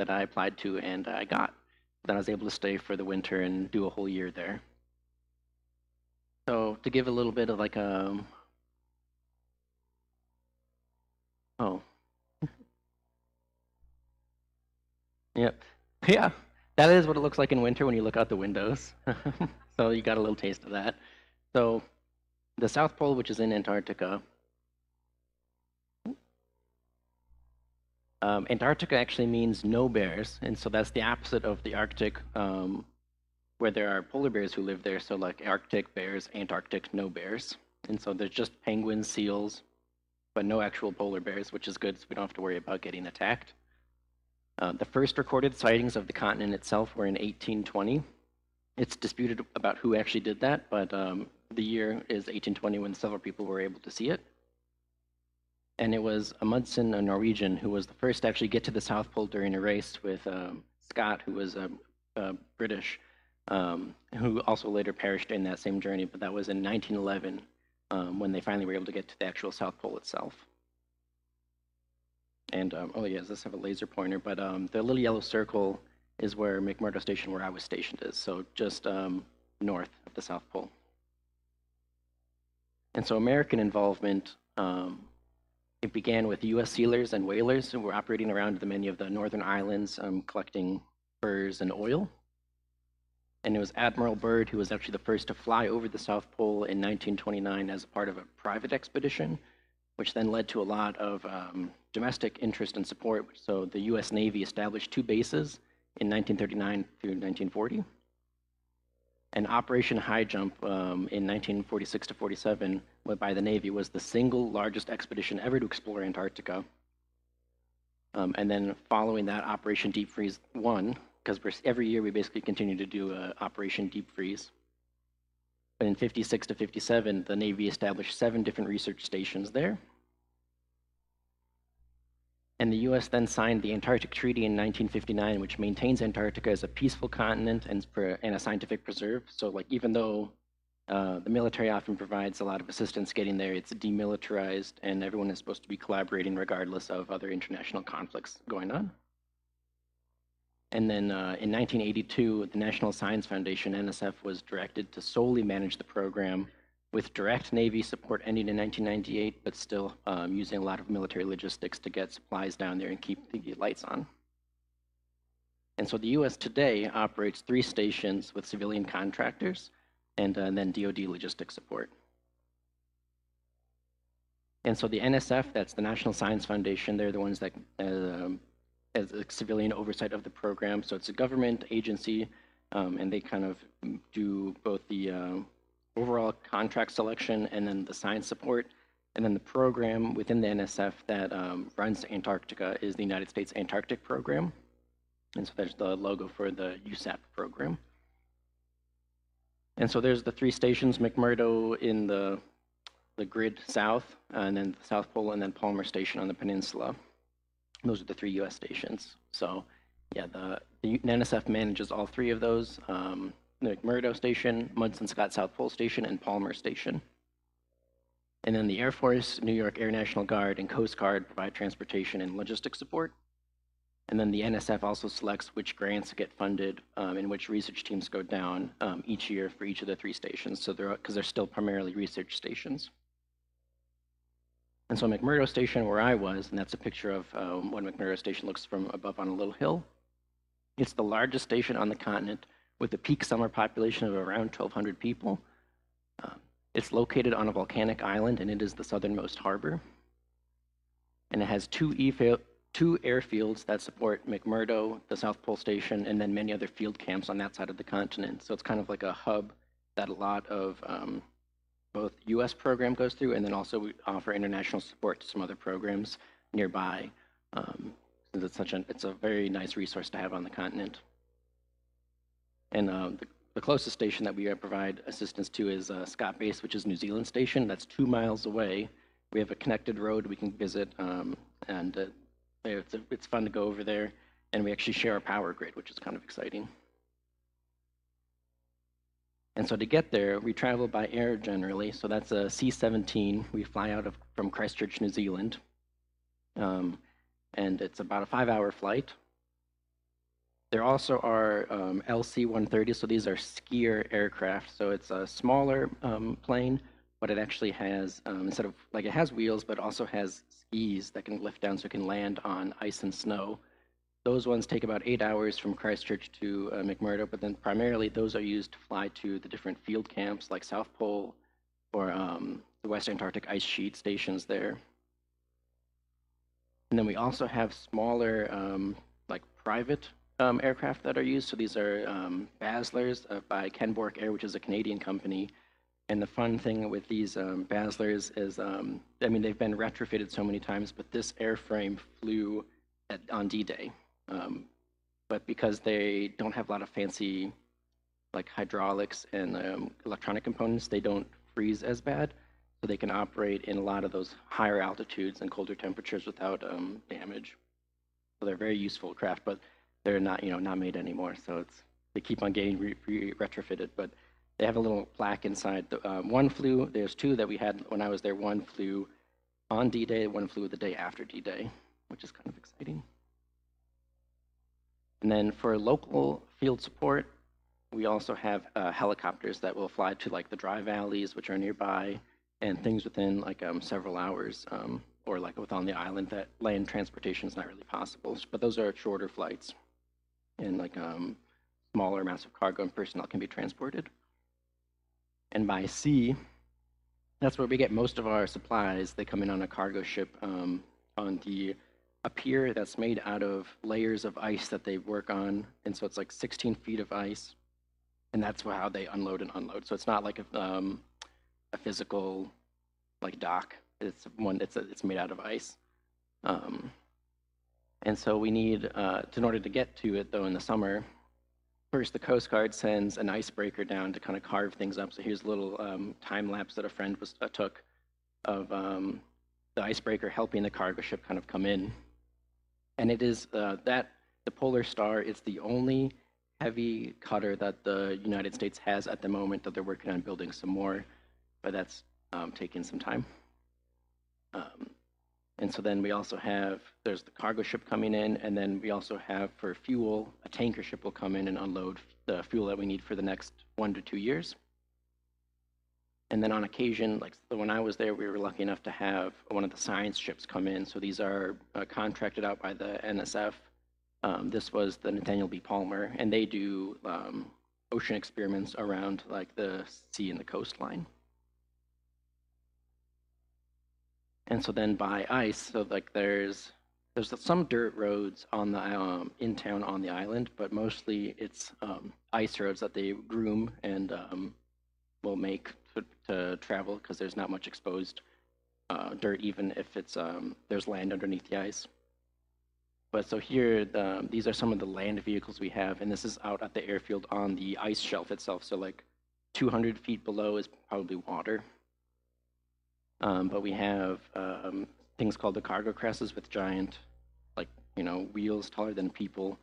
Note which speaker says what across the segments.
Speaker 1: that I applied to and I got. Then I was able to stay for the winter and do a whole year there. So to give a little bit of like a, oh, yep. Yeah, that is what it looks like in winter when you look out the windows. So you got a little taste of that. So the South Pole, which is in Antarctica, Antarctica actually means no bears, and so that's the opposite of the Arctic, where there are polar bears who live there. So like Arctic bears, Antarctic no bears, and so there's just penguins, seals, but no actual polar bears, which is good, so we don't have to worry about getting attacked. The first recorded sightings of the continent itself were in 1820. It's disputed about who actually did that, but the year is 1820 when several people were able to see it. And it was Amundsen, a Norwegian, who was the first to actually get to the South Pole during a race with Scott, who was British, who also later perished in that same journey, but that was in 1911 when they finally were able to get to the actual South Pole itself. And, oh yeah, does this have a laser pointer? But the little yellow circle is where McMurdo Station, where I was stationed, is, so just north of the South Pole. And so American involvement, it began with U.S. sealers and whalers who were operating around many of the northern islands, collecting furs and oil. And it was Admiral Byrd who was actually the first to fly over the South Pole in 1929 as a part of a private expedition, which then led to a lot of domestic interest and support. So the U.S. Navy established 2 bases in 1939 through 1940. And Operation High Jump in 1946 to 47 by the Navy was the single largest expedition ever to explore Antarctica. And then following that, Operation Deep Freeze 1, because every year we basically continue to do Operation Deep Freeze. But in 56 to 57, the Navy established 7 different research stations there. And the U.S. then signed the Antarctic Treaty in 1959, which maintains Antarctica as a peaceful continent and a scientific preserve. So like even though the military often provides a lot of assistance getting there, it's demilitarized and everyone is supposed to be collaborating regardless of other international conflicts going on. And then in 1982, the National Science Foundation, NSF, was directed to solely manage the program with direct Navy support ending in 1998, but still using a lot of military logistics to get supplies down there and keep the lights on. And so the U.S. today operates 3 stations with civilian contractors and then DoD logistics support. And so the NSF, that's the National Science Foundation, they're the ones that as a civilian oversight of the program. So it's a government agency, and they kind of do both the overall contract selection and then the science support. And then the program within the NSF that runs Antarctica is the United States Antarctic Program. And so there's the logo for the USAP program. And so there's the 3 stations, McMurdo in the grid south, and then the South Pole, and then Palmer Station on the peninsula. Those are the 3 U.S. stations. So yeah, the NSF manages all 3 of those. The McMurdo Station, Munson Scott South Pole Station, and Palmer Station. And then the Air Force, New York Air National Guard, and Coast Guard provide transportation and logistics support. And then the NSF also selects which grants get funded and which research teams go down each year for each of the 3 stations. So because they're still primarily research stations. And so McMurdo Station, where I was, and that's a picture of what McMurdo Station looks from above on a little hill. It's the largest station on the continent with a peak summer population of around 1,200 people. It's located on a volcanic island, and it is the southernmost harbor. And it has 2 airfields that support McMurdo, the South Pole Station, and then many other field camps on that side of the continent. So it's kind of like a hub that a lot of both U.S. program goes through, and then also we offer international support to some other programs nearby. Since it's a very nice resource to have on the continent. And the closest station that we provide assistance to is Scott Base, which is New Zealand Station. That's 2 miles away. We have a connected road we can visit, and it's fun to go over there. And we actually share a power grid, which is kind of exciting. And so to get there, we travel by air generally. So that's a C-17. We fly out from Christchurch, New Zealand. And it's about a 5-hour flight. There also are LC-130, so these are skier aircraft. So it's a smaller plane, but it actually has, instead of, like it has wheels, but also has skis that can lift down so it can land on ice and snow. Those ones take about 8 hours from Christchurch to McMurdo, but then primarily those are used to fly to the different field camps like South Pole or the West Antarctic ice sheet stations there. And then we also have smaller, like private aircraft that are used. So these are Baslers by Ken Bork Air, which is a Canadian company. And the fun thing with these Baslers is, I mean, they've been retrofitted so many times, but this airframe flew on D-Day. But because they don't have a lot of fancy like hydraulics and electronic components, they don't freeze as bad. So they can operate in a lot of those higher altitudes and colder temperatures without damage. So they're very useful craft, but they're not, not made anymore. So they keep on getting retrofitted. But they have a little plaque inside. One flew. There's two that we had when I was there. One flew on D-Day. One flew the day after D-Day, which is kind of exciting. And then for local field support, we also have helicopters that will fly to like the dry valleys, which are nearby, and things within like several hours, or like within the island that land transportation is not really possible. But those are shorter flights, and like smaller amounts of cargo and personnel can be transported. And by sea, that's where we get most of our supplies. They come in on a cargo ship on a pier that's made out of layers of ice that they work on, and so it's like 16 feet of ice, and that's how they unload and unload. So it's not like a physical like dock. It's made out of ice, and so we need in order to get to it though in the summer. First, the Coast Guard sends an icebreaker down to kind of carve things up. So here's a little time lapse that a friend took of the icebreaker helping the cargo ship kind of come in. And it is the Polar Star is the only heavy cutter that the United States has at the moment, that they're working on building some more, but that's taking some time. And so then we also have, there's the cargo ship coming in, and then we also have for fuel, a tanker ship will come in and unload the fuel that we need for the next 1 to 2 years. And then on occasion, like when I was there, we were lucky enough to have one of the science ships come in. So these are contracted out by the NSF. This was the Nathaniel B. Palmer, and they do ocean experiments around like the sea and the coastline. And so then by ice, so like there's some dirt roads on the in town on the island, but mostly it's ice roads that they groom and will make to travel, because there's not much exposed dirt, even if it's there's land underneath the ice. But so here, these are some of the land vehicles we have, and this is out at the airfield on the ice shelf itself. So like 200 feet below is probably water. But we have things called the cargo cresses with giant, like, wheels taller than people,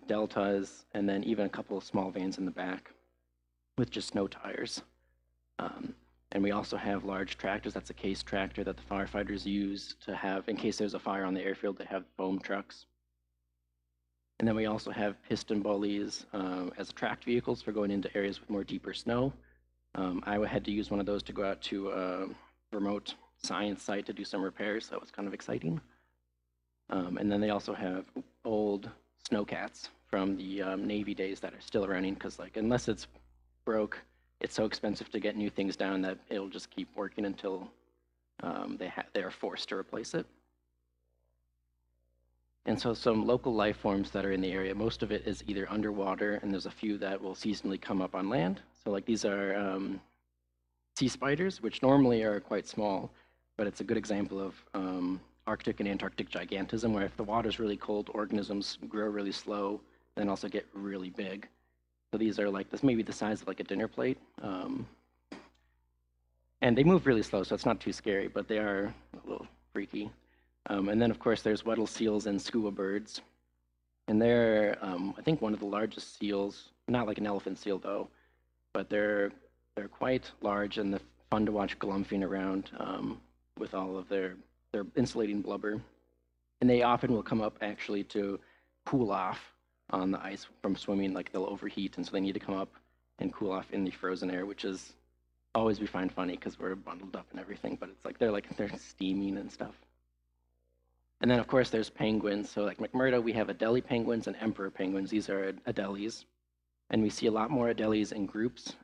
Speaker 1: deltas, and then even a couple of small vans in the back with just snow tires. And we also have large tractors. That's a case tractor that the firefighters use to have, in case there's a fire on the airfield, they have foam trucks. And then we also have piston bullies as tracked vehicles for going into areas with more deeper snow. I had to use one of those to go out to a remote science site to do some repairs. So that was kind of exciting. And then they also have old snowcats from the Navy days that are still running, because like unless it's broke, it's so expensive to get new things down that it'll just keep working until they are forced to replace it. And so some local life forms that are in the area, most of it is either underwater, and there's a few that will seasonally come up on land. So like these are sea spiders, which normally are quite small, but it's a good example of Arctic and Antarctic gigantism, where if the water's really cold, organisms grow really slow, and also get really big. So these are like this, maybe the size of like a dinner plate. And they move really slow, so it's not too scary, but they are a little freaky. And then, of course, there's Weddell seals and scuba birds. And they're, I think, one of the largest seals, not like an elephant seal, though, but they're quite large, and they're fun to watch galumphing around with all of their insulating blubber. And they often will come up, actually, to cool off on the ice from swimming, like they'll overheat, and so they need to come up and cool off in the frozen air, which is always we find funny because we're bundled up and everything, but it's like they're steaming and stuff. And then of course there's penguins. So like McMurdo, we have Adelie penguins and emperor penguins. These are Adelies, and we see a lot more Adelies in groups.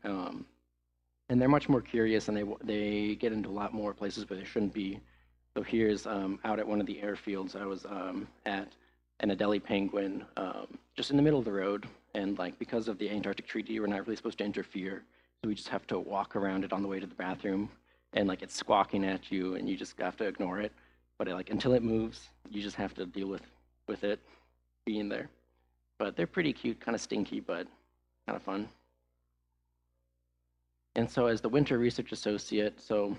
Speaker 1: And they're much more curious, and they get into a lot more places where they shouldn't be. So here's out at one of the airfields I was at, an Adelie penguin just in the middle of the road, and like because of the Antarctic Treaty, we're not really supposed to interfere, so we just have to walk around it on the way to the bathroom, and like it's squawking at you, and you just have to ignore it. But like until it moves, you just have to deal with it being there. But they're pretty cute, kind of stinky, but kind of fun. And so as the winter research associate, so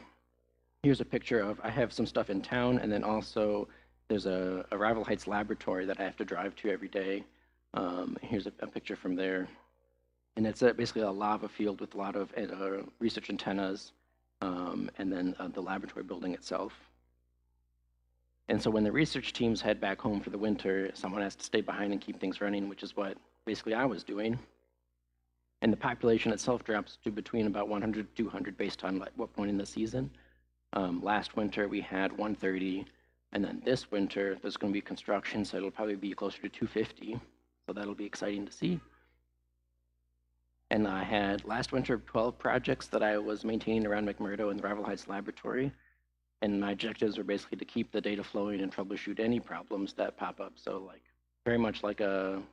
Speaker 1: here's a picture of, I have some stuff in town, and then also there's a Rival Heights laboratory that I have to drive to every day. Here's a picture from there. And it's basically a lava field with a lot of research antennas, and then the laboratory building itself. And so when the research teams head back home for the winter, someone has to stay behind and keep things running, which is what basically I was doing. And the population itself drops to between about 100 to 200 based on like what point in the season. Last winter we had 130, and then this winter there's going to be construction, so it'll probably be closer to 250. So that'll be exciting to see. And I had last winter 12 projects that I was maintaining around McMurdo and the Rival Heights laboratory. And my objectives were basically to keep the data flowing and troubleshoot any problems that pop up. So like very much like a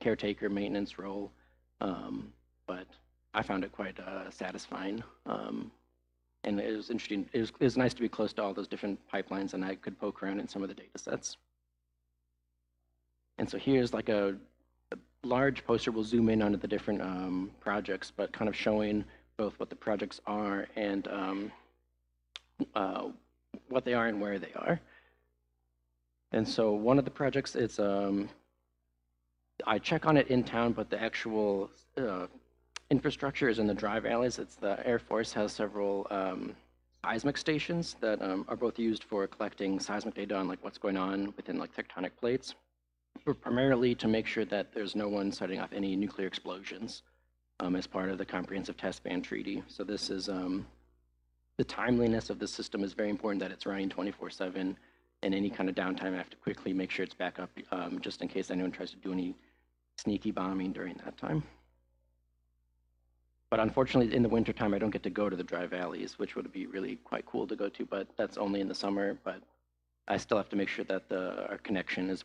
Speaker 1: caretaker maintenance role. But I found it quite satisfying. And it was interesting. It was nice to be close to all those different pipelines, and I could poke around in some of the data sets. And so here's like a large poster. We'll zoom in onto the different projects, but kind of showing both what the projects are and what they are and where they are. And so one of the projects is, I check on it in town, but the actual infrastructure is in the dry valleys. It's the Air Force has several seismic stations that are both used for collecting seismic data on like what's going on within like tectonic plates, but primarily to make sure that there's no one setting off any nuclear explosions as part of the Comprehensive Test Ban Treaty. So this is the timeliness of the system is very important, that it's running 24/7, and any kind of downtime I have to quickly make sure it's back up just in case anyone tries to do any sneaky bombing during that time. But unfortunately, in the wintertime, I don't get to go to the dry valleys, which would be really quite cool to go to, but that's only in the summer. But I still have to make sure that our connection is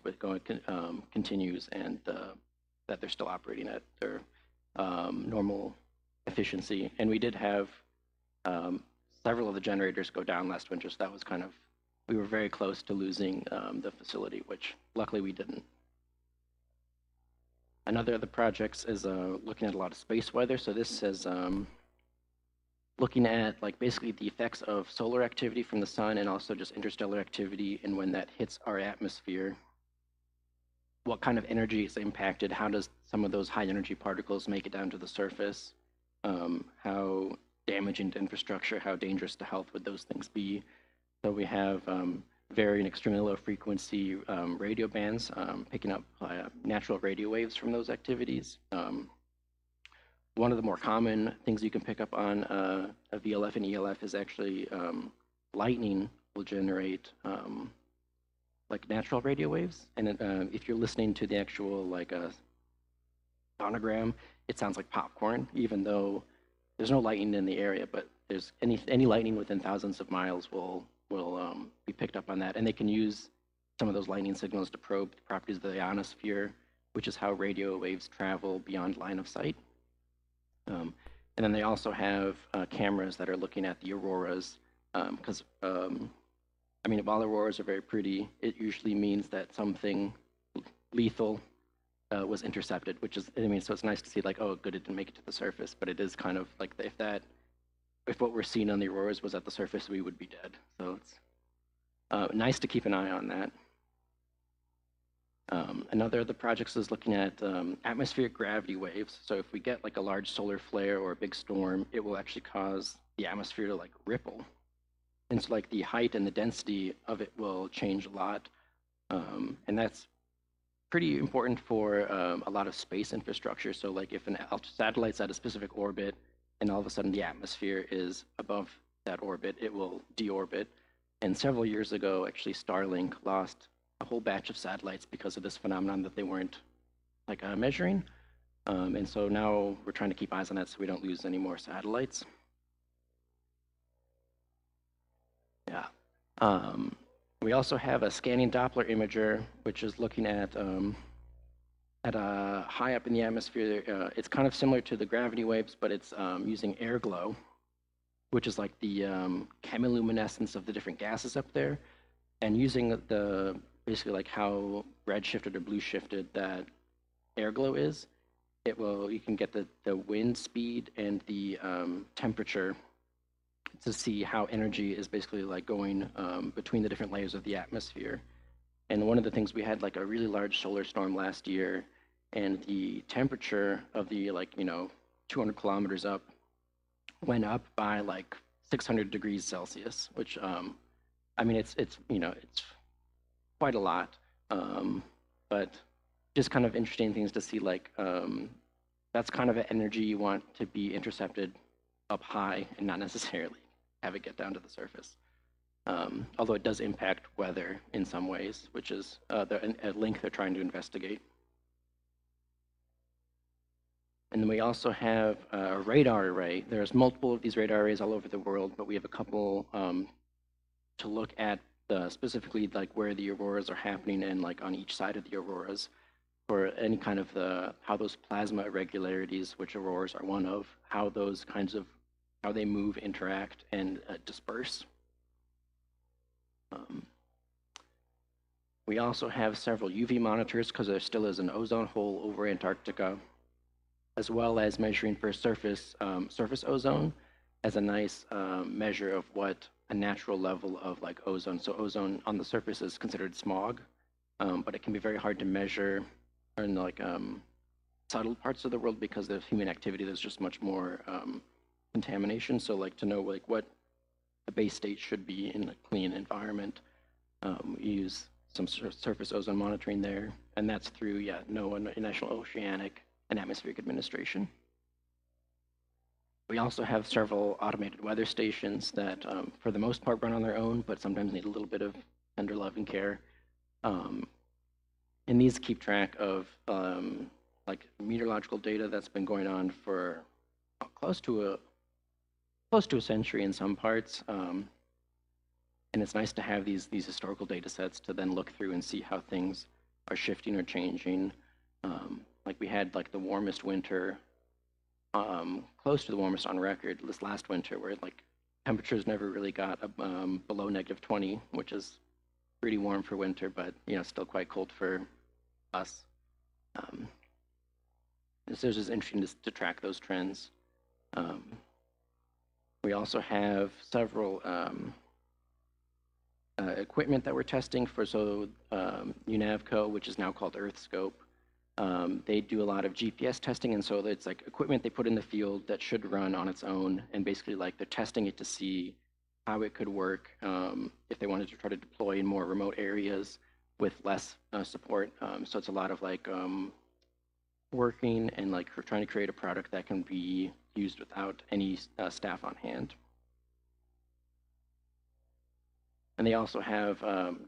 Speaker 1: continues, and that they're still operating at their normal efficiency. And we did have several of the generators go down last winter, so that was kind of, we were very close to losing the facility, which luckily we didn't. Another of the projects is looking at a lot of space weather. So this says looking at like basically the effects of solar activity from the sun and also just interstellar activity, and when that hits our atmosphere, what kind of energy is impacted, how does some of those high energy particles make it down to the surface, how damaging to infrastructure, how dangerous to health would those things be. So we have very and extremely low frequency radio bands picking up natural radio waves from those activities. One of the more common things you can pick up on a VLF and ELF is actually lightning will generate like natural radio waves. And if you're listening to the actual like sonogram, it sounds like popcorn, even though there's no lightning in the area, but there's any lightning within thousands of miles will be picked up on that. And they can use some of those lightning signals to probe the properties of the ionosphere, which is how radio waves travel beyond line of sight. And then they also have cameras that are looking at the auroras, because I mean, if all auroras are very pretty, it usually means that something lethal was intercepted, which is, I mean, so it's nice to see like, oh, good, it didn't make it to the surface, but it is kind of like if what we're seeing on the auroras was at the surface, we would be dead. So it's nice to keep an eye on that. Another of the projects is looking at atmospheric gravity waves. So if we get like a large solar flare or a big storm, it will actually cause the atmosphere to like ripple. And so like the height and the density of it will change a lot. And that's pretty important for a lot of space infrastructure. So like if satellite's at a specific orbit and all of a sudden the atmosphere is above that orbit, it will deorbit. And several years ago, actually, Starlink lost a whole batch of satellites because of this phenomenon that they weren't like measuring. And so now we're trying to keep eyes on that so we don't lose any more satellites. Yeah. We also have a scanning Doppler imager, which is looking at high up in the atmosphere. It's kind of similar to the gravity waves, but it's using air glow, which is like the chemiluminescence of the different gases up there, and using the basically like how red shifted or blue shifted that air glow is. You can get the wind speed and the temperature to see how energy is basically like going between the different layers of the atmosphere. And one of the things, we had like a really large solar storm last year, and the temperature of the 200 kilometers up went up by like 600 degrees Celsius, which I mean it's quite a lot, but just kind of interesting things to see, like that's kind of an energy you want to be intercepted up high and not necessarily have it get down to the surface. Although it does impact weather in some ways, which is a link they're trying to investigate. And then we also have a radar array. There's multiple of these radar arrays all over the world, but we have a couple to look at specifically like where the auroras are happening and like on each side of the auroras for any kind of how those plasma irregularities, which auroras are one of, how they move, interact, and disperse. We also have several UV monitors because there still is an ozone hole over Antarctica, as well as measuring for surface ozone as a nice measure of what a natural level of like ozone. So ozone on the surface is considered smog, but it can be very hard to measure in like subtle parts of the world because of human activity. There's just much more contamination. So like to know like what the base state should be in a clean environment, we use some surface ozone monitoring there, and that's through NOAA, National Oceanic and Atmospheric Administration. We also have several automated weather stations that, for the most part, run on their own, but sometimes need a little bit of tender love and care. And these keep track of like meteorological data that's been going on for close to a century in some parts. And it's nice to have these historical data sets to then look through and see how things are shifting or changing. Like we had like the warmest winter, close to the warmest on record this last winter, where like temperatures never really got below -20, which is pretty warm for winter, but still quite cold for us. So it's just interesting to track those trends. We also have several equipment that we're testing for. So UNAVCO, which is now called EarthScope, they do a lot of GPS testing, and so it's like equipment they put in the field that should run on its own, and basically like they're testing it to see how it could work if they wanted to try to deploy in more remote areas with less support. So it's a lot of like working and like we're trying to create a product that can be used without any staff on hand. And they also have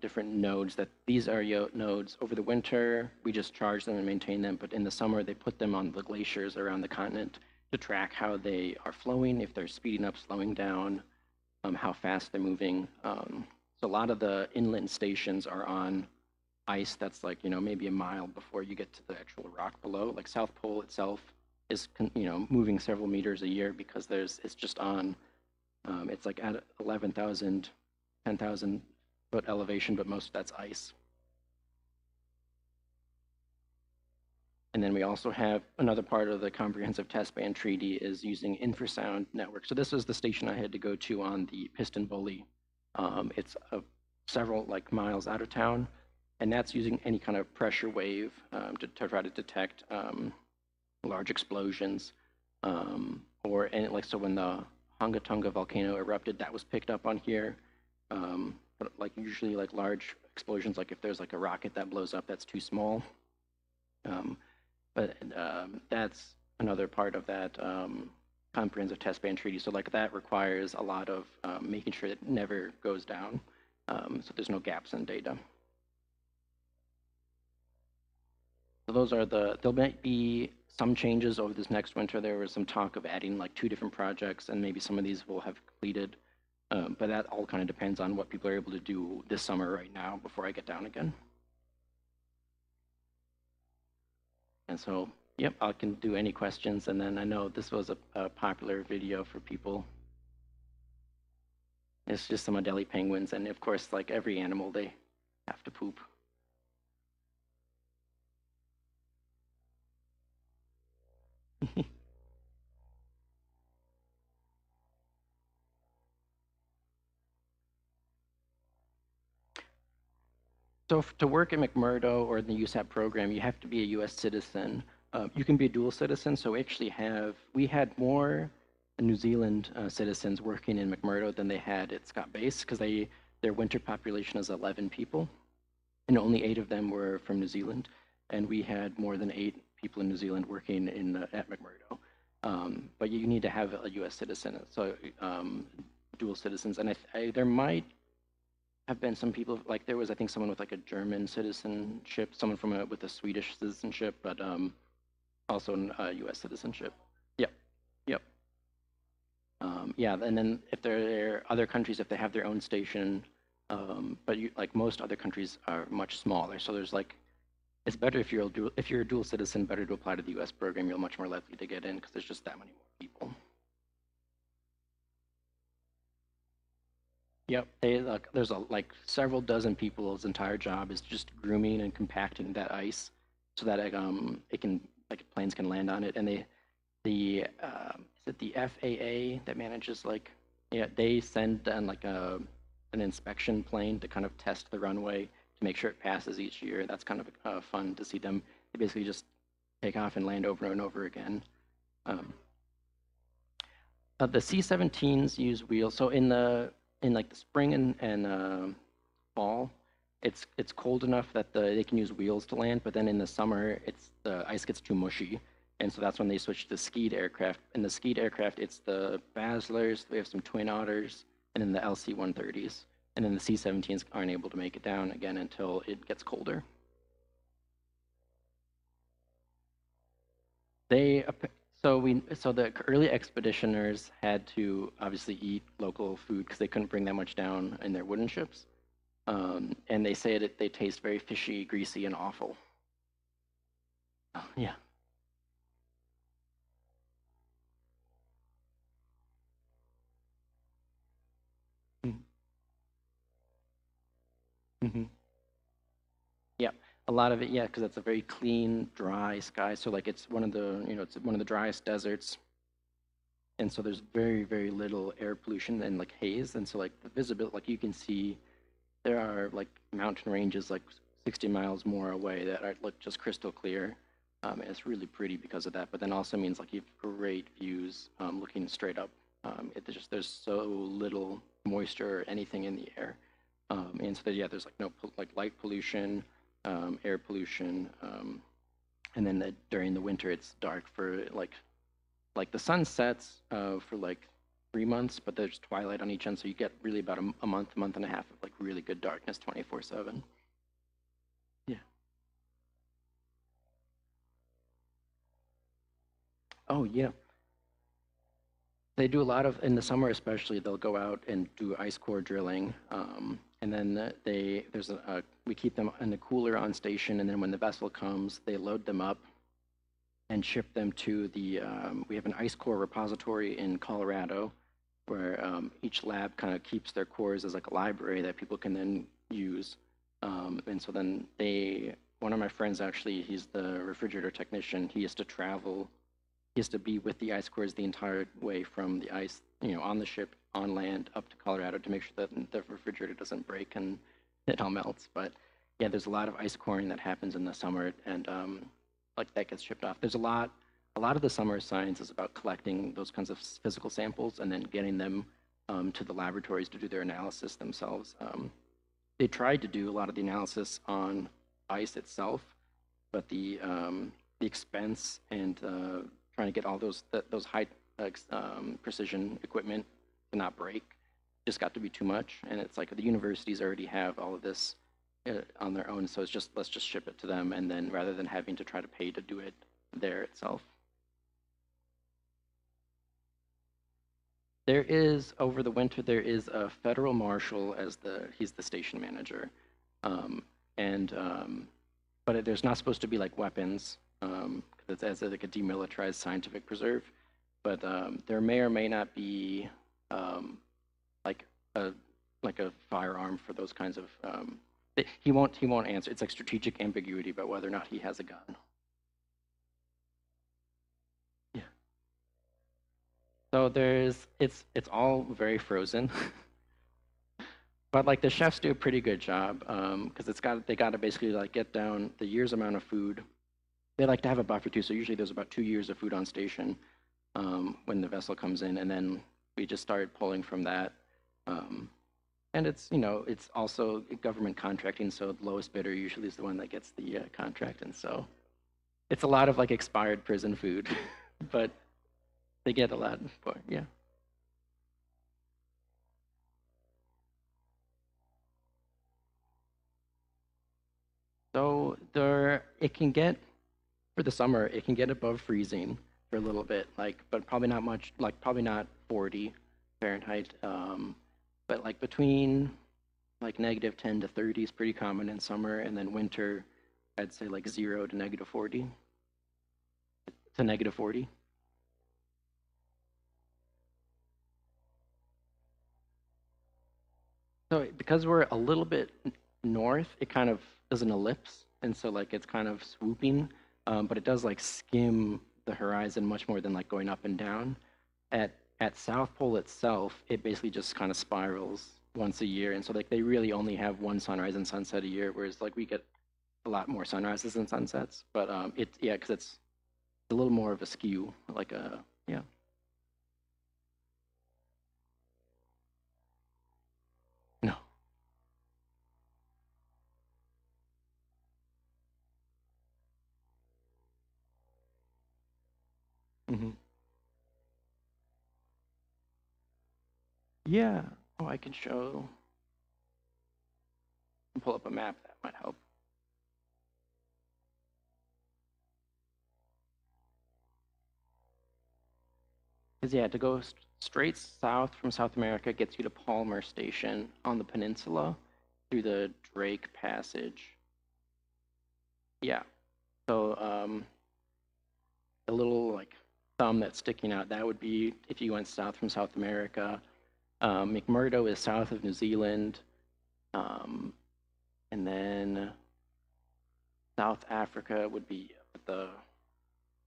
Speaker 1: different nodes these are nodes. Over the winter, we just charge them and maintain them, but in the summer, they put them on the glaciers around the continent to track how they are flowing, if they're speeding up, slowing down, how fast they're moving. So a lot of the inland stations are on ice that's like, maybe a mile before you get to the actual rock below. Like South Pole itself is, moving several meters a year because it's just on, it's like at 11,000, 10,000 foot elevation, but most of that's ice. And then we also have another part of the Comprehensive Test Ban Treaty is using infrasound network. So this is the station I had to go to on the Piston Bully. It's several like miles out of town, and that's using any kind of pressure wave to try to detect large explosions. So when the Hunga-Tonga volcano erupted, that was picked up on here. But like usually like large explosions, like if there's like a rocket that blows up that's too small, Um, but that's another part of that comprehensive test ban treaty. So like that requires a lot of making sure it never goes down. So there's no gaps in data. So those are there might be some changes over this next winter. There was some talk of adding like 2 different projects, and maybe some of these will have completed. But that all kind of depends on what people are able to do this summer right now before I get down again. And so, yep, I can do any questions. And then I know this was a popular video for people. It's just some Adelie penguins. And of course, like every animal, they have to poop. So to work at McMurdo or the USAP program, you have to be a U.S. citizen. You can be a dual citizen. So we had more New Zealand citizens working in McMurdo than they had at Scott Base because their winter population is 11 people, and only 8 of them were from New Zealand. And we had more than 8 people in New Zealand working at McMurdo. But you need to have a U.S. citizen, so dual citizens. And there might have been some people, like there was, I think, someone with like a German citizenship, someone with a Swedish citizenship, but also a U.S. citizenship. Yep, yep. Yeah, and then if there are other countries, if they have their own station, but like most other countries are much smaller, so there's like, it's better if you're a dual citizen, better to apply to the U.S. program. You're much more likely to get in because there's just that many more people. Yep, there's like several dozen people's entire job is just grooming and compacting that ice so that it can like planes can land on it. And is it the FAA that manages like, yeah, they send down like an inspection plane to kind of test the runway to make sure it passes each year. That's kind of fun to see them. They basically just take off and land over and over again. The C-17s use wheels. So in like the spring and fall, it's cold enough that they can use wheels to land. But then in the summer, the ice gets too mushy, and so that's when they switch to skied aircraft. And the skied aircraft, it's the Baslers. We have some Twin Otters, and then the LC-130s. And then the C-17s aren't able to make it down again until it gets colder. So the early expeditioners had to obviously eat local food because they couldn't bring that much down in their wooden ships. And they say that they taste very fishy, greasy, and awful. Oh, yeah. Mm-hmm. Yeah, a lot of it, yeah, because it's a very clean, dry sky. So like it's it's one of the driest deserts, and so there's very, very little air pollution and like haze. And so like the visibility, like you can see, there are like mountain ranges like 60 miles more away that are look just crystal clear. And it's really pretty because of that. But then also means like you have great views looking straight up. There's so little moisture or anything in the air. And so yeah, there's like no like light pollution, air pollution, and then during the winter it's dark for like the sun sets for like 3 months, but there's twilight on each end, so you get really about a month and a half of like really good darkness 24/7. Yeah. Oh yeah. They do a lot of, in the summer especially, they'll go out and do ice core drilling. And then we keep them in the cooler on station. And then when the vessel comes, they load them up and ship them to we have an ice core repository in Colorado where each lab kind of keeps their cores as like a library that people can then use. And so then one of my friends actually, he's the refrigerator technician. He has to travel. He has to be with the ice cores the entire way from the ice, on the ship, on land, up to Colorado to make sure that the refrigerator doesn't break and it all melts. But yeah, there's a lot of ice coring that happens in the summer, and like that gets shipped off. There's a lot of the summer science is about collecting those kinds of physical samples and then getting them to the laboratories to do their analysis themselves. They tried to do a lot of the analysis on ice itself, but the expense and trying to get all those high precision equipment to not break just got to be too much. And it's like the universities already have all of this on their own, so it's just let's just ship it to them, and then rather than having to try to pay to do it there itself. There is, over the winter, there is a federal marshal as he's the station manager. Um, and but there's not supposed to be like weapons, 'cause it's as like a demilitarized scientific preserve. But there may or may not be um, like a like a firearm for those kinds of. He won't answer. It's like strategic ambiguity about whether or not he has a gun. Yeah. So it's all very frozen. But like the chefs do a pretty good job because they got to basically like get down the year's amount of food. They like to have a buffer too, so usually there's about 2 years of food on station when the vessel comes in, and then we just started pulling from that. Um, and it's also government contracting, so the lowest bidder usually is the one that gets the contract, and so it's a lot of like expired prison food, but they get a lot for yeah. So it can get for the summer, it can get above freezing for a little bit, like, but probably not much, like probably not 40 Fahrenheit. But like between like -10 to 30 is pretty common in summer, and then winter, I'd say like 0 to -40 to -40. So because we're a little bit north, it kind of does an ellipse, and so like it's kind of swooping, but it does like skim the horizon much more than like going up and down. At at South Pole itself, it basically just kind of spirals once a year, and so like they really only have one sunrise and sunset a year, whereas like we get a lot more sunrises and sunsets. But yeah, because it's a little more of a skew, like a yeah. No. Hmm. Yeah. Oh, I can show. Pull up a map that might help. Because yeah, to go straight south from South America gets you to Palmer Station on the peninsula through the Drake Passage. Yeah. So the little like thumb that's sticking out, that would be if you went south from South America. McMurdo is south of New Zealand. Um, and then South Africa would be at the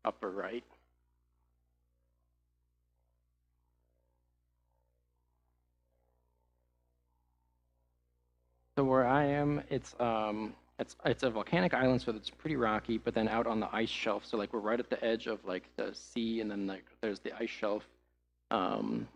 Speaker 1: upper right. So where I am, it's a volcanic island, so it's pretty rocky. But then out on the ice shelf, so like we're right at the edge of like the sea, and then like there's the ice shelf, um,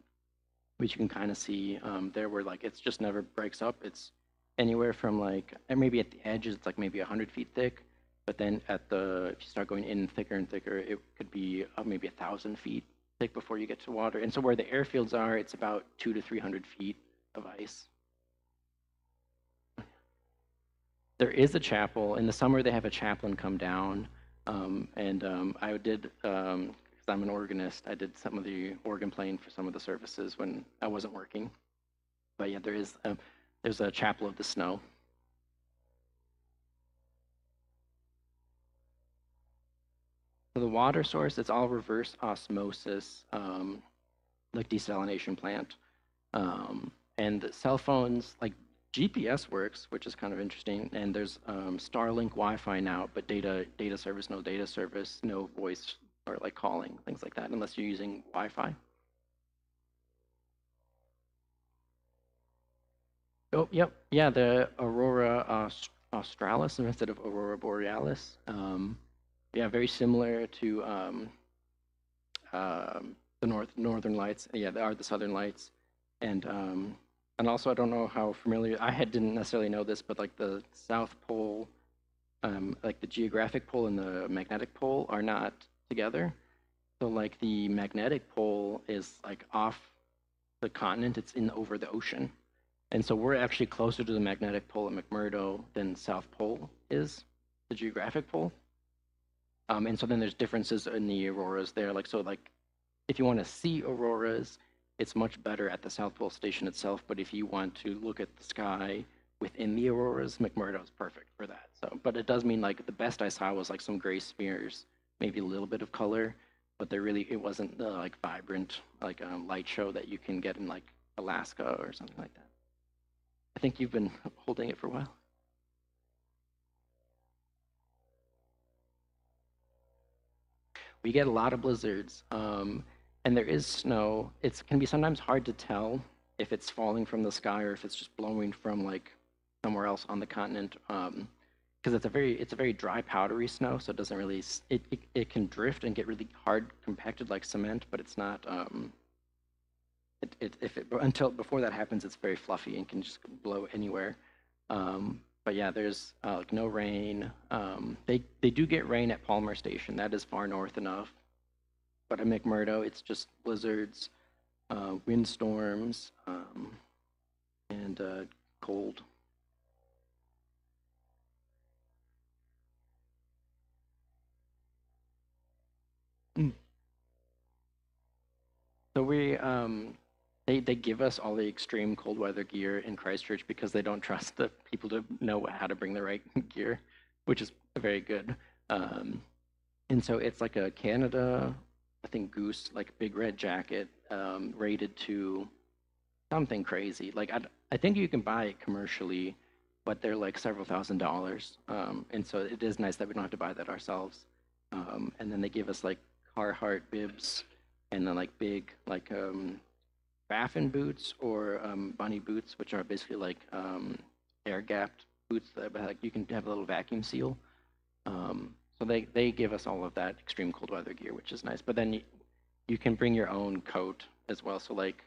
Speaker 1: which you can kind of see there, where like it's just never breaks up. It's anywhere from like, and maybe at the edges, it's like maybe 100 feet thick. But then if you start going in thicker and thicker, it could be maybe 1,000 feet thick before you get to water. And so where the airfields are, it's about 200 to 300 feet of ice. There is a chapel. In the summer, they have a chaplain come down, and I did, because I'm an organist, I did some of the organ playing for some of the services when I wasn't working. But yeah, there's a chapel of the snow. So the water source, it's all reverse osmosis, like desalination plant. And cell phones, like GPS works, which is kind of interesting. And there's Starlink Wi-Fi now, but data service, no data service, no voice or like calling, things like that, unless you're using Wi-Fi. Oh, yep, yeah, the Aurora Australis instead of Aurora Borealis. Yeah, very similar to the Northern Lights. Yeah, they are the Southern Lights, and also I don't know how familiar. Didn't necessarily know this, but like the South Pole like the geographic pole and the magnetic pole are not together. So like the magnetic pole is like off the continent, it's in over the ocean. And so we're actually closer to the magnetic pole at McMurdo than South Pole is, the geographic pole. And so then there's differences in the auroras there. Like so like if you want to see auroras, it's much better at the South Pole Station itself. But if you want to look at the sky within the auroras, McMurdo is perfect for that. So, but it does mean like the best I saw was like some gray smears, maybe a little bit of color, but it wasn't the like vibrant like light show that you can get in like Alaska or something like that. I think you've been holding it for a while. We get a lot of blizzards, and there is snow. It can be sometimes hard to tell if it's falling from the sky or if it's just blowing from like somewhere else on the continent. Because it's a very dry, powdery snow, so it doesn't really it can drift and get really hard compacted like cement, but it's not. Until before that happens, it's very fluffy and can just blow anywhere. But yeah, there's like no rain. They do get rain at Palmer Station. That is far north enough. But at McMurdo, it's just blizzards, windstorms, and cold. Mm. So they give us all the extreme cold weather gear in Christchurch because they don't trust the people to know how to bring the right gear, which is very good. Um, and so it's like a Canada, I think Goose, like big red jacket, rated to something crazy. I think you can buy it commercially, but they're like several $1,000s. And so it is nice that we don't have to buy that ourselves. And then they give us like Carhartt bibs and then like big like Baffin boots or bunny boots, which are basically like air gapped boots that like you can have a little vacuum seal. So they give us all of that extreme cold weather gear, which is nice. But then you can bring your own coat as well. So like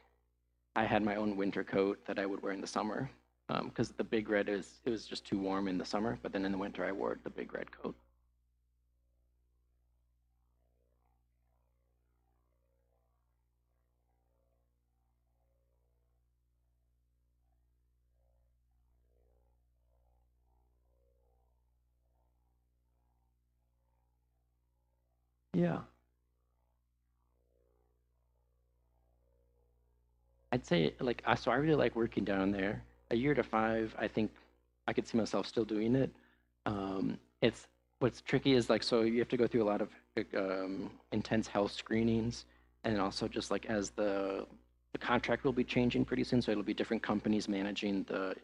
Speaker 1: I had my own winter coat that I would wear in the summer because the big red it was just too warm in the summer. But then in the winter I wore the big red coat. Yeah. I'd say like so I really like working down there. A year to five, I think I could see myself still doing it. It's what's tricky is like so you have to go through a lot of like, intense health screenings, and also just like as the contract will be changing pretty soon, so it'll be different companies managing the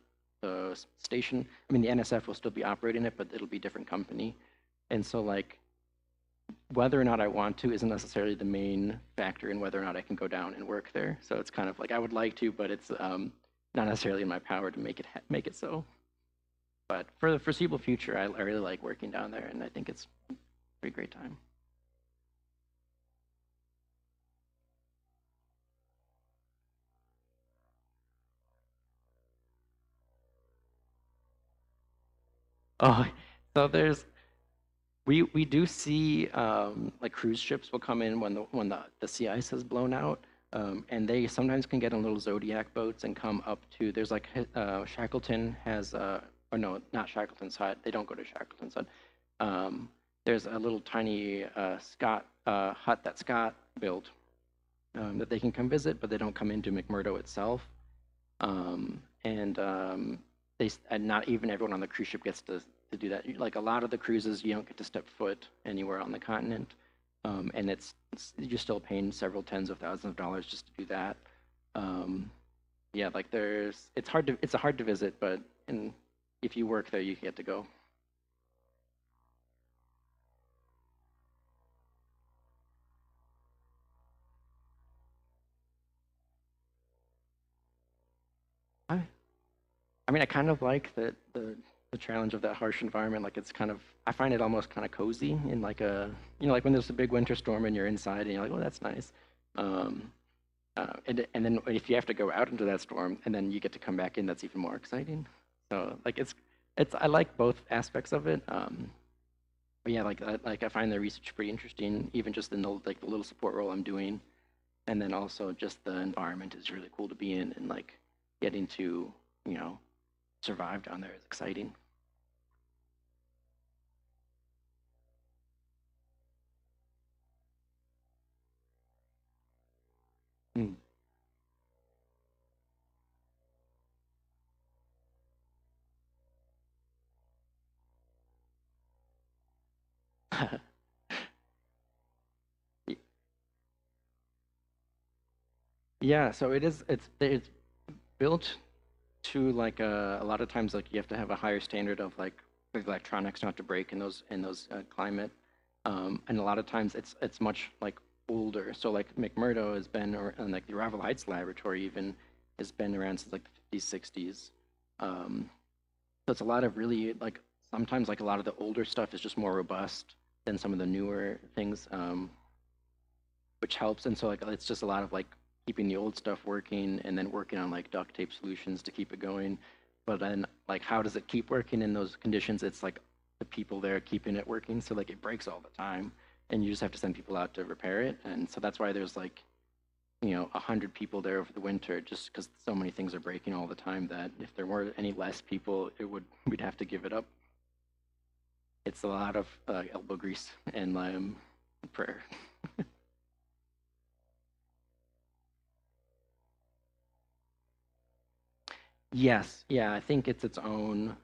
Speaker 1: station. I mean, the NSF will still be operating it, but it'll be different company, and so like whether or not I want to isn't necessarily the main factor in whether or not I can go down and work there. So it's kind of like I would like to, but it's not necessarily in my power to make it so. But for the foreseeable future, I really like working down there, and I think it's a pretty great time. Oh, so we do see like cruise ships will come in when the sea ice has blown out, and they sometimes can get in little Zodiac boats and come up to. There's like Shackleton has or no, not Shackleton's hut. They don't go to Shackleton's hut. There's a little tiny Scott hut that Scott built that they can come visit, but they don't come into McMurdo itself. And and not even everyone on the cruise ship gets to do that. Like a lot of the cruises, you don't get to step foot anywhere on the continent, and you're still paying several tens of thousands of dollars just to do that. Um, yeah, like it's hard to visit, but if you work there, you get to go. I I mean, I kind of like the challenge of that harsh environment. Like it's kind of I find it almost kind of cozy in like like when there's a big winter storm and you're inside and you're like, oh, that's nice. Um, and then if you have to go out into that storm and then you get to come back in, that's even more exciting. So like It's I like both aspects of it. But yeah, like I find the research pretty interesting, even just in the little support role I'm doing, and then also just the environment is really cool to be in, and like getting to you know survive down there is exciting. Mm. Yeah, so it's built to like a lot of times like you have to have a higher standard of like the electronics not to break in those climate, and a lot of times it's much like older. So like McMurdo has been or and like the Arrival Heights laboratory even has been around since like the 50s, 60s. Um, so it's a lot of really like sometimes like a lot of the older stuff is just more robust than some of the newer things. Which helps. And so like it's just a lot of like keeping the old stuff working and then working on like duct tape solutions to keep it going. But then like how does it keep working in those conditions? It's like the people there keeping it working. So like it breaks all the time and you just have to send people out to repair it. And so that's why there's like, 100 people there over the winter just because so many things are breaking all the time that if there were any less people, we'd have to give it up. It's a lot of elbow grease and prayer. Yes, yeah, I think it's its own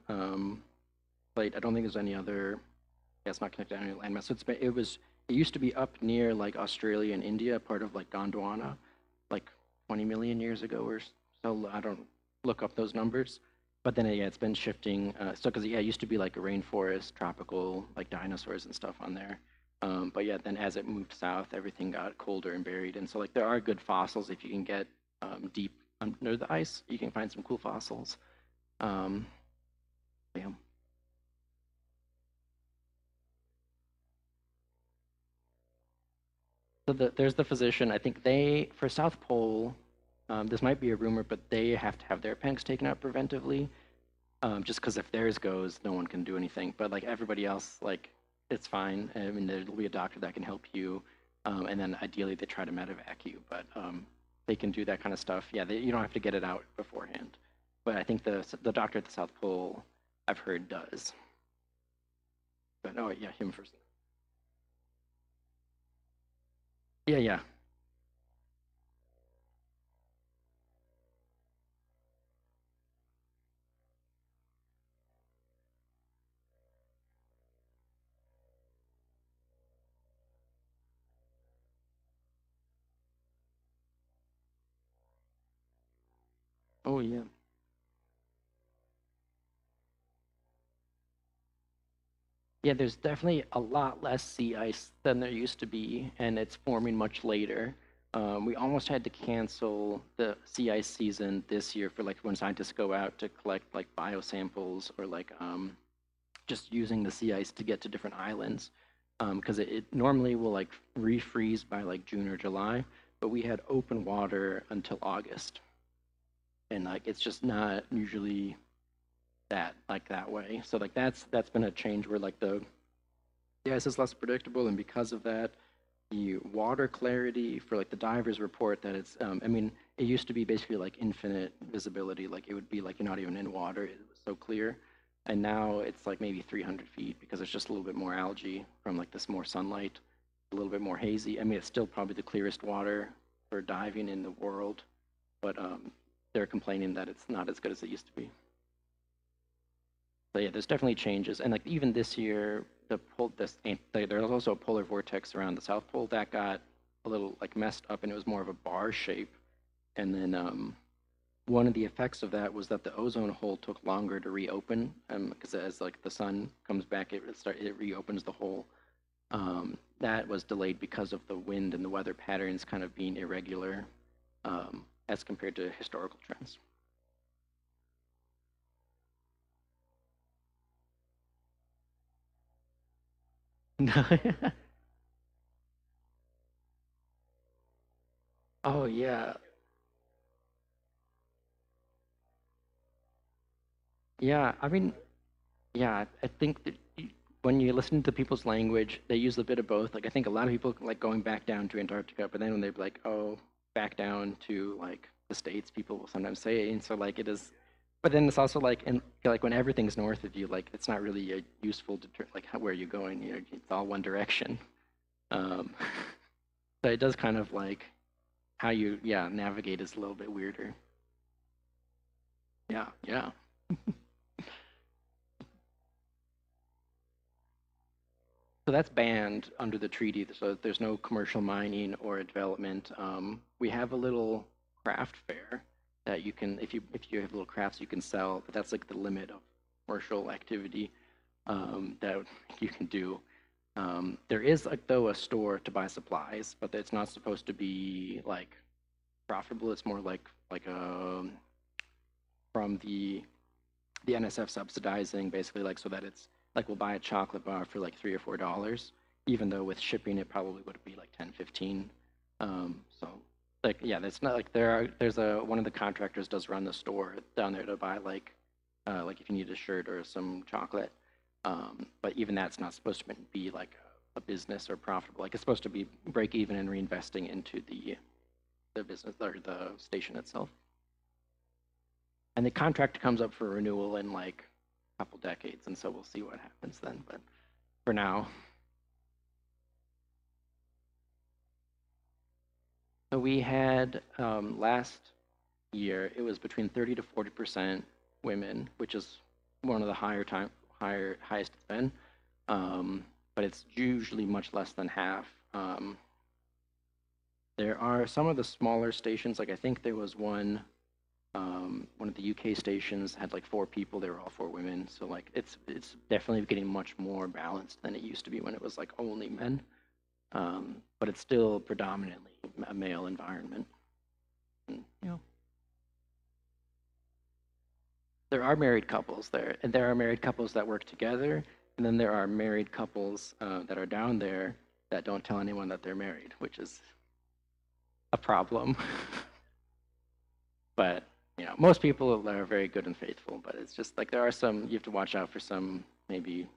Speaker 1: plate. I don't think there's any other. Yeah, it's not connected to any landmass. So it used to be up near like Australia and India, part of like Gondwana, like 20 million years ago or so. I don't look up those numbers, but then yeah, it's been shifting. So because yeah, it used to be like a rainforest, tropical, like dinosaurs and stuff on there. But yeah, then as it moved south, everything got colder and buried. And so like there are good fossils if you can get deep under the ice. You can find some cool fossils. Um, yeah. So there's the physician. I think for South Pole, this might be a rumor, but they have to have their panks taken out preventively, just because if theirs goes, no one can do anything. But like everybody else, like it's fine. I mean, there'll be a doctor that can help you, and then ideally they try to medevac you, but they can do that kind of stuff. Yeah, you don't have to get it out beforehand. But I think the doctor at the South Pole, I've heard does. But oh yeah, him first. Yeah, yeah. Oh yeah. Yeah, there's definitely a lot less sea ice than there used to be, and it's forming much later. We almost had to cancel the sea ice season this year for like when scientists go out to collect like biosamples or like just using the sea ice to get to different islands. Because it normally will like refreeze by like June or July, but we had open water until August, and like it's just not usually that way. So like that's been a change where like the ice is less predictable, and because of that, the water clarity for like the divers report that it's. I mean, it used to be basically like infinite visibility, like it would be like you're not even in water. It was so clear, and now it's like maybe 300 feet because it's just a little bit more algae from like this more sunlight, a little bit more hazy. I mean, it's still probably the clearest water for diving in the world, but they're complaining that it's not as good as it used to be. So yeah, there's definitely changes, and like even this year, there's also a polar vortex around the South Pole that got a little like messed up, and it was more of a bar shape. And then one of the effects of that was that the ozone hole took longer to reopen, because as like the sun comes back, it reopens the hole. That was delayed because of the wind and the weather patterns kind of being irregular, as compared to historical trends. Oh yeah, yeah. I mean, Yeah, I think that when you listen to people's language, they use a bit of both. Like I think a lot of people like going back down to Antarctica, but then when they're like, oh, back down to like the States, people will sometimes say, and so like it is. But then it's also like, and like when everything's north of you, like it's not really a useful like where you're going. You know, it's all one direction. Um, so it does kind of like how you yeah navigate is a little bit weirder. Yeah, yeah. So that's banned under the treaty. So there's no commercial mining or development. We have a little craft fair that you can, if you have little crafts, you can sell. But that's like the limit of commercial activity that you can do. There is like though a store to buy supplies, but it's not supposed to be like profitable. It's more like from the NSF subsidizing basically like so that it's like we'll buy a chocolate bar for like $3 or $4, even though with shipping it probably would be like 10, 15. So like yeah, it's not like there's a one of the contractors does run the store down there to buy like if you need a shirt or some chocolate. But even that's not supposed to be like a business or profitable. Like it's supposed to be break even and reinvesting into the business or the station itself. And the contract comes up for renewal in like a couple decades, and so we'll see what happens then. But for now, so we had last year it was between 30 to 40% women, which is one of the highest it's been. But it's usually much less than half. There are some of the smaller stations, like I think there was one of the UK stations had like 4 people. They were all 4 women. So like it's definitely getting much more balanced than it used to be when it was like only men. But it's still predominantly a male environment. And, you know, there are married couples there, and there are married couples that work together, and then there are married couples that are down there that don't tell anyone that they're married, which is a problem. But you know, most people are very good and faithful, but it's just like there are some you have to watch out for some maybe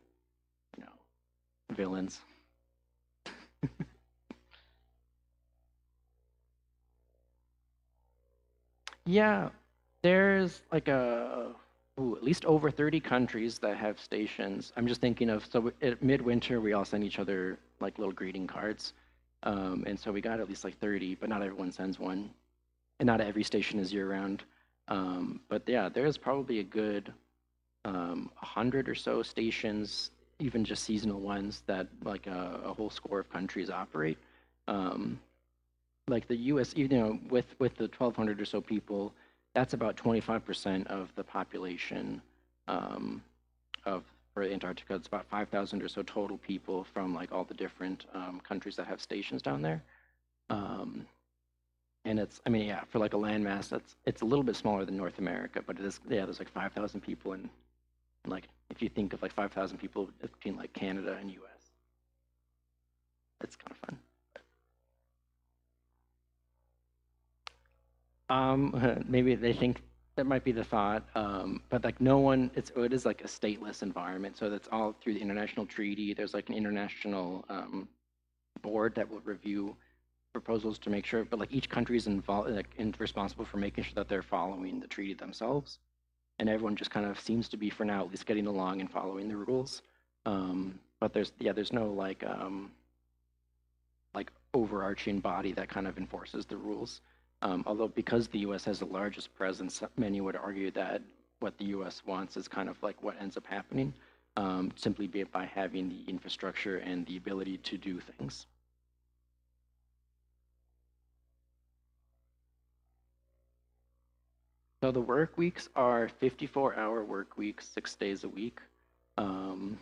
Speaker 1: you know villains. Yeah, there's like at least over 30 countries that have stations. I'm just thinking of so at midwinter we all send each other like little greeting cards, and so we got at least like 30, but not everyone sends one, and not every station is year round. But yeah, there's probably a good 100 or so stations, even just seasonal ones that like a whole score of countries operate. Um, like the U.S., you know, with the 1,200 or so people, that's about 25% of the population of for Antarctica. It's about 5,000 or so total people from like all the different countries that have stations down there. Um, and it's, I mean, yeah, for like a landmass, it's a little bit smaller than North America, but it is, yeah, there's like 5,000 people in, like, if you think of like 5,000 people between like Canada and US, it's kind of fun. Maybe they think that might be the thought, but like no one, it is like a stateless environment, so that's all through the international treaty. There's like an international board that will review proposals to make sure, but like each country is involved, like, responsible for making sure that they're following the treaty themselves, and everyone just kind of seems to be, for now, at least getting along and following the rules. But there's no like overarching body that kind of enforces the rules. Although because the U.S. has the largest presence, many would argue that what the U.S. wants is kind of like what ends up happening, simply be it by having the infrastructure and the ability to do things. So the work weeks are 54-hour work weeks, 6 days a week, um,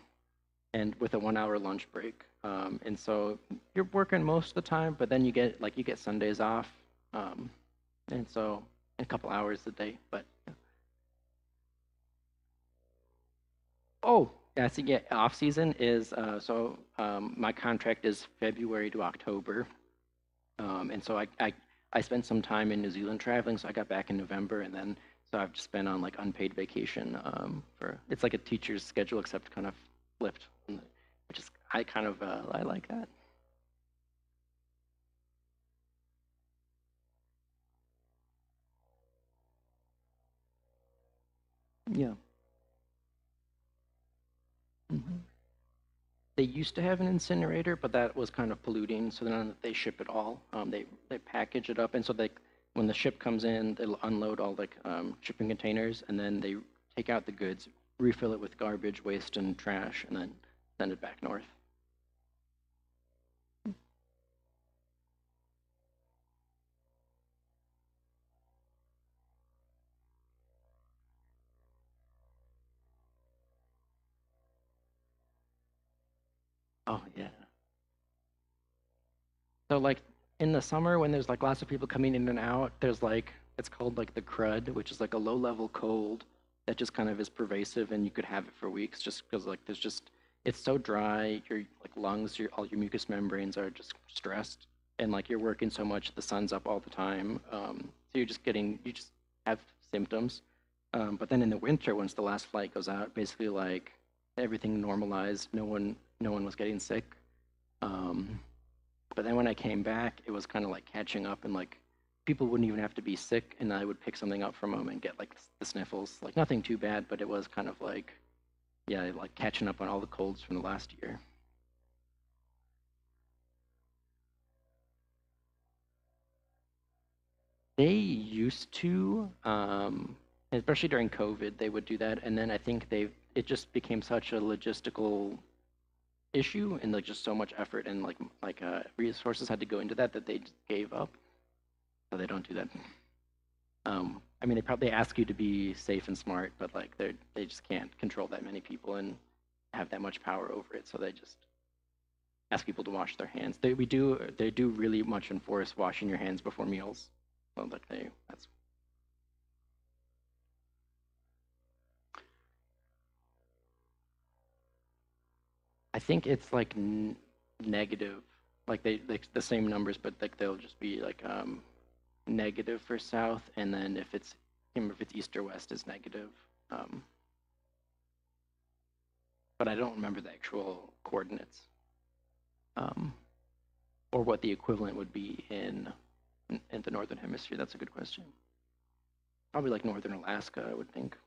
Speaker 1: and with a 1 hour lunch break. And so you're working most of the time, but then you get Sundays off, um, and so a couple hours a day. But oh, that's yeah. Off season is my contract is February to October, and so I spent some time in New Zealand traveling. So I got back in November, and then So I've just been on like unpaid vacation for it's like a teacher's schedule except kind of flipped, which is I kind of I like that. Yeah. hmm They used to have an incinerator, but that was kind of polluting. So then they ship it all. They package it up, and so they when the ship comes in, they'll unload all the shipping containers, and then they take out the goods, refill it with garbage, waste, and trash, and then send it back north. Oh yeah. So like in the summer when there's like lots of people coming in and out, there's like it's called like the crud, which is like a low level cold that just kind of is pervasive and you could have it for weeks just because like there's just it's so dry, your like lungs, your all your mucous membranes are just stressed and like you're working so much, the sun's up all the time. So you just have symptoms. But then in the winter, once the last flight goes out, basically like everything normalized, no one was getting sick. Um, but then when I came back, it was kind of like catching up, and like people wouldn't even have to be sick, and I would pick something up from them and get like the sniffles. Like nothing too bad, but it was kind of like, yeah, like catching up on all the colds from the last year. They used to, especially during COVID, they would do that, and then I think it just became such a logistical issue, and like just so much effort and resources had to go into that that they just gave up. So they don't do that. I mean, they probably ask you to be safe and smart, but like they just can't control that many people and have that much power over it. So they just ask people to wash their hands. They do really much enforce washing your hands before meals. So like that's I think it's like negative, like they the same numbers, but like they'll just be like negative for south, and then if it's I can't remember if it's east or west is negative. Um, but I don't remember the actual coordinates, um, or what the equivalent would be in the northern hemisphere. That's a good question. Probably like northern Alaska, I would think.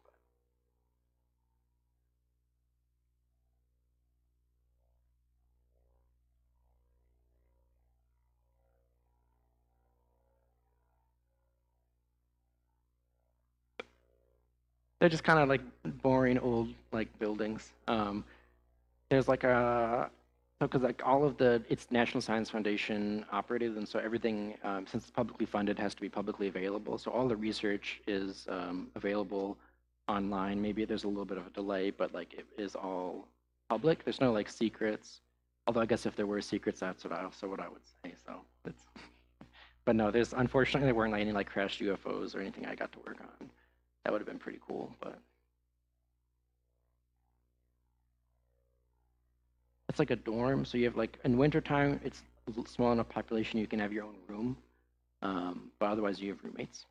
Speaker 1: They're just kind of like boring old like buildings. There's like a so because like all of the it's National Science Foundation operated, and so everything since it's publicly funded has to be publicly available. So all the research is available online. Maybe there's a little bit of a delay, but like it is all public. There's no like secrets. Although I guess if there were secrets, that's what I would say. So it's but no, there's unfortunately there weren't any like crashed UFOs or anything I got to work on. That would have been pretty cool, but it's like a dorm. So you have like in wintertime, it's a small enough population you can have your own room, but otherwise you have roommates.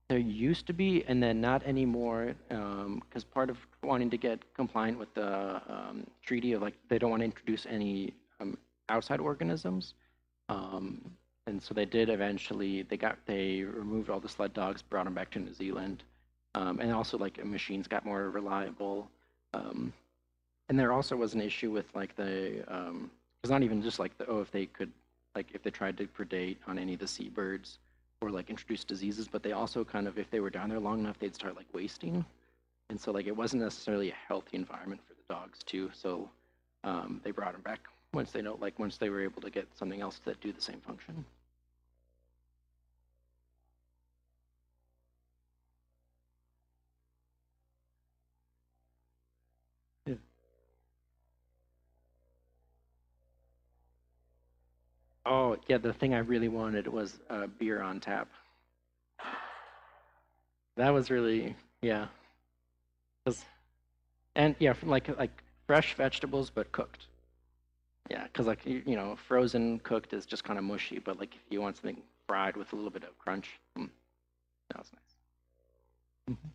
Speaker 1: There used to be, and then not anymore, because part of wanting to get compliant with the treaty of like they don't want to introduce any outside organisms. Um, and so they did eventually. They removed all the sled dogs, brought them back to New Zealand, and also like machines got more reliable. Um, and there also was an issue with like it's not even just like if they could like if they tried to predate on any of the seabirds or like introduce diseases, but they also kind of if they were down there long enough, they'd start like wasting. And so like it wasn't necessarily a healthy environment for the dogs too. So they brought them back once they were able to get something else that do the same function. Yeah. Oh yeah, the thing I really wanted was beer on tap. That was really yeah. 'Cause- and yeah, like fresh vegetables but cooked. Yeah, because like frozen cooked is just kind of mushy, but like if you want something fried with a little bit of crunch, that was nice. Mhm.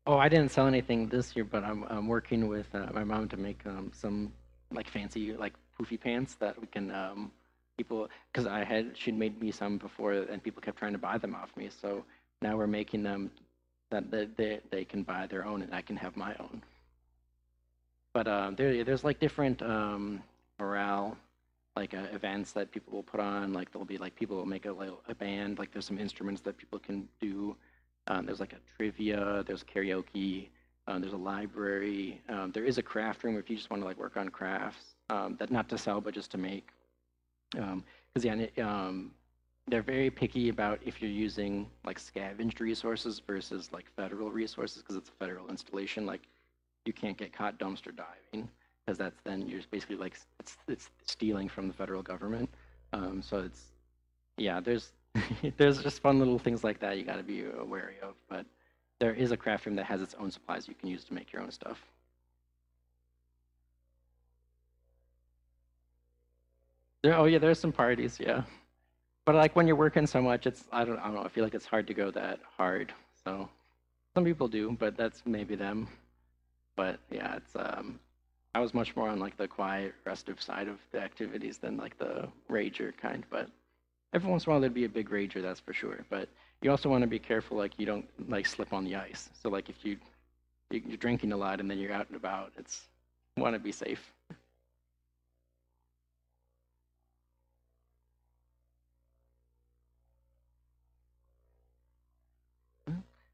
Speaker 1: Oh, I didn't sell anything this year, but I'm working with my mom to make some like fancy like poofy pants that we can people because she'd made me some before and people kept trying to buy them off me. So now we're making them that they can buy their own and I can have my own. But there's like different morale like events that people will put on. Like there'll be like people will make a band. Like there's some instruments that people can do. There's like a trivia. There's karaoke. There's a library. There is a craft room if you just want to like work on crafts. That not to sell, but just to make. Because yeah, they're very picky about if you're using like scavenged resources versus like federal resources because it's a federal installation. Like you can't get caught dumpster diving because that's then you're basically like it's stealing from the federal government. So it's yeah, there's there's just fun little things like that you got to be wary of. But there is a craft room that has its own supplies you can use to make your own stuff. Oh yeah, there's some parties, yeah. But like when you're working so much, it's I don't know. I feel like it's hard to go that hard. So some people do, but that's maybe them. But yeah, it's I was much more on like the quiet, restive side of the activities than like the rager kind. But every once in a while there'd be a big rager, that's for sure. But you also want to be careful, like you don't like slip on the ice. So like if you're drinking a lot and then you're out and about, it's want to be safe.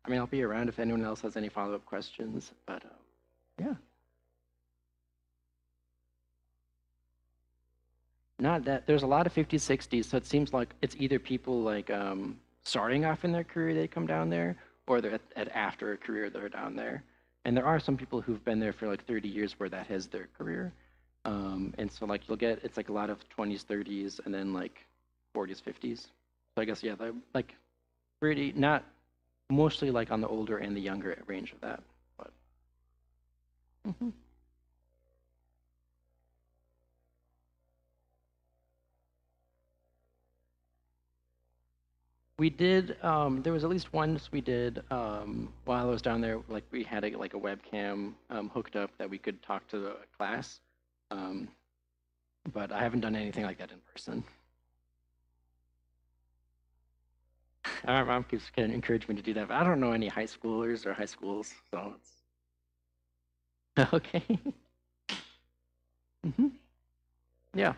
Speaker 1: I mean, I'll be around if anyone else has any follow-up questions. But yeah, not that there's a lot of 50s, 60s. So it seems like it's either people like starting off in their career they come down there, or they're at after a career they're down there. And there are some people who've been there for like 30 years where that has their career. And so like you'll get it's like a lot of 20s, 30s, and then like 40s, 50s. So I guess yeah, like pretty not mostly like on the older and the younger range of that. But mhm. We did. There was at least once we did while I was down there. Like we had like a webcam hooked up that we could talk to the class. Um, but I haven't done anything like that in person. Our mom keeps kind of encouraging me to do that, but I don't know any high schoolers or high schools, so it's okay. hmm Yeah.